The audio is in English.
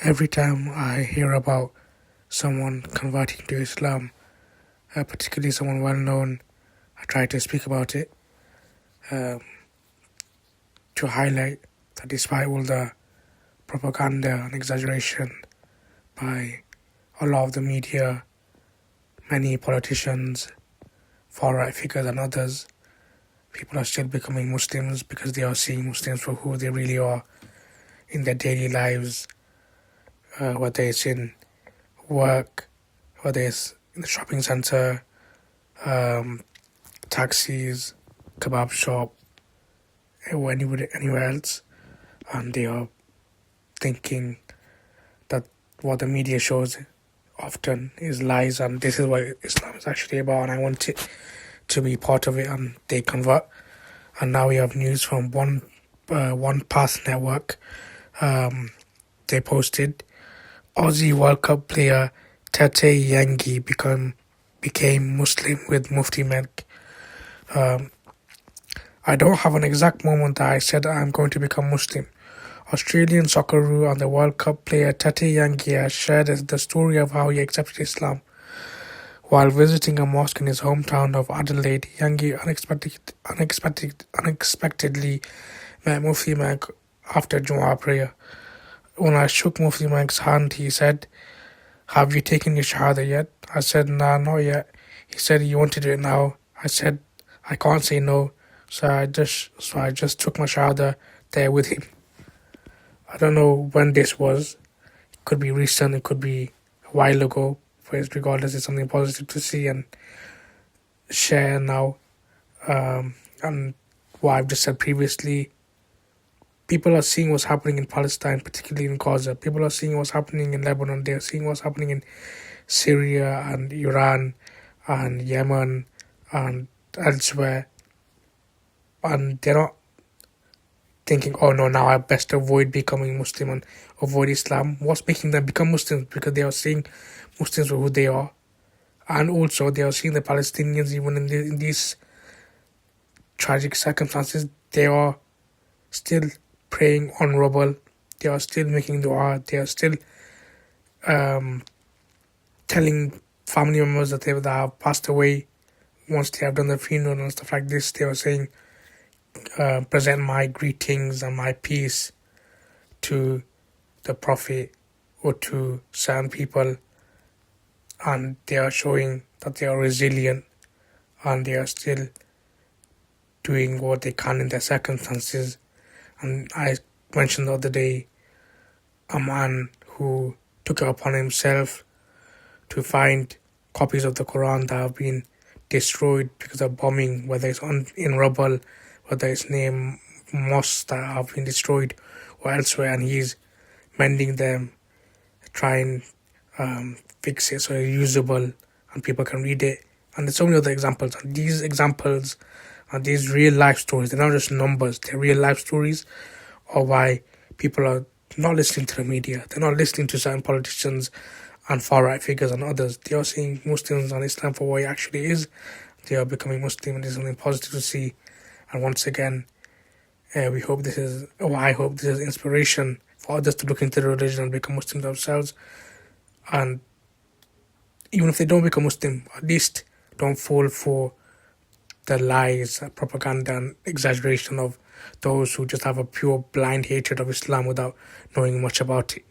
Every time I hear about someone converting to Islam, particularly someone well known, I try to speak about it um, to highlight that despite all the propaganda and exaggeration by a lot of the media, many politicians, far right figures, and others, people are still becoming Muslims because they are seeing Muslims for who they really are in their daily lives, whether it's in work, whether it's in the shopping centre, taxis, kebab shop, or anywhere else, and they are thinking that what the media shows often is lies, and this is what Islam is actually about, and I want it to be part of it, and they convert. And now we have news from One Pass Network. They posted Aussie World Cup player Tete Yengi became Muslim with Mufti Menk. I don't have an exact moment that I said I'm going to become Muslim. Australian Socceroo and the World Cup player Tete Yengi has shared the story of how he accepted Islam. While visiting a mosque in his hometown of Adelaide, Yengi unexpectedly met Mufti Menk after Jumu'ah prayer. When I shook Mufti Menk's hand, he said, "Have you taken your Shahada yet?" I said, "Nah, not yet." He said, "You want to do it now?" I said, "I can't say no." So I just took my Shahada there with him. I don't know when this was. It could be recent, it could be a while ago. But regardless, it's something positive to see and share now. And what I've just said previously, people are seeing what's happening in Palestine, particularly in Gaza. People are seeing what's happening in Lebanon. They're seeing what's happening in Syria and Iran and Yemen and elsewhere. And they're not thinking, oh no, now I best avoid becoming Muslim and avoid Islam. What's making them become Muslims? Because they are seeing Muslims for who they are. And also they are seeing the Palestinians, even in these tragic circumstances, they are still praying honorable. They are still making dua. They are still telling family members that they have passed away once they have done the funeral and stuff like this. They are saying, present my greetings and my peace to the Prophet or to certain people, and they are showing that they are resilient and they are still doing what they can in their circumstances. And I mentioned the other day a man who took it upon himself to find copies of the Quran that have been destroyed because of bombing, whether it's in rubble, whether it's near mosques that have been destroyed or elsewhere, and he's mending them, trying fix it so it's usable and people can read it. And there's so many other examples, and these examples and these real life stories, they're not just numbers, they're real life stories of why people are not listening to the media, they're not listening to certain politicians and far right figures and others. They are seeing Muslims and Islam for what it actually is. They are becoming Muslim, and there's something positive to see. And once again, I hope this is inspiration for others to look into the religion and become Muslims themselves. And even if they don't become Muslim, at least don't fall for the lies, propaganda and exaggeration of those who just have a pure blind hatred of Islam without knowing much about it.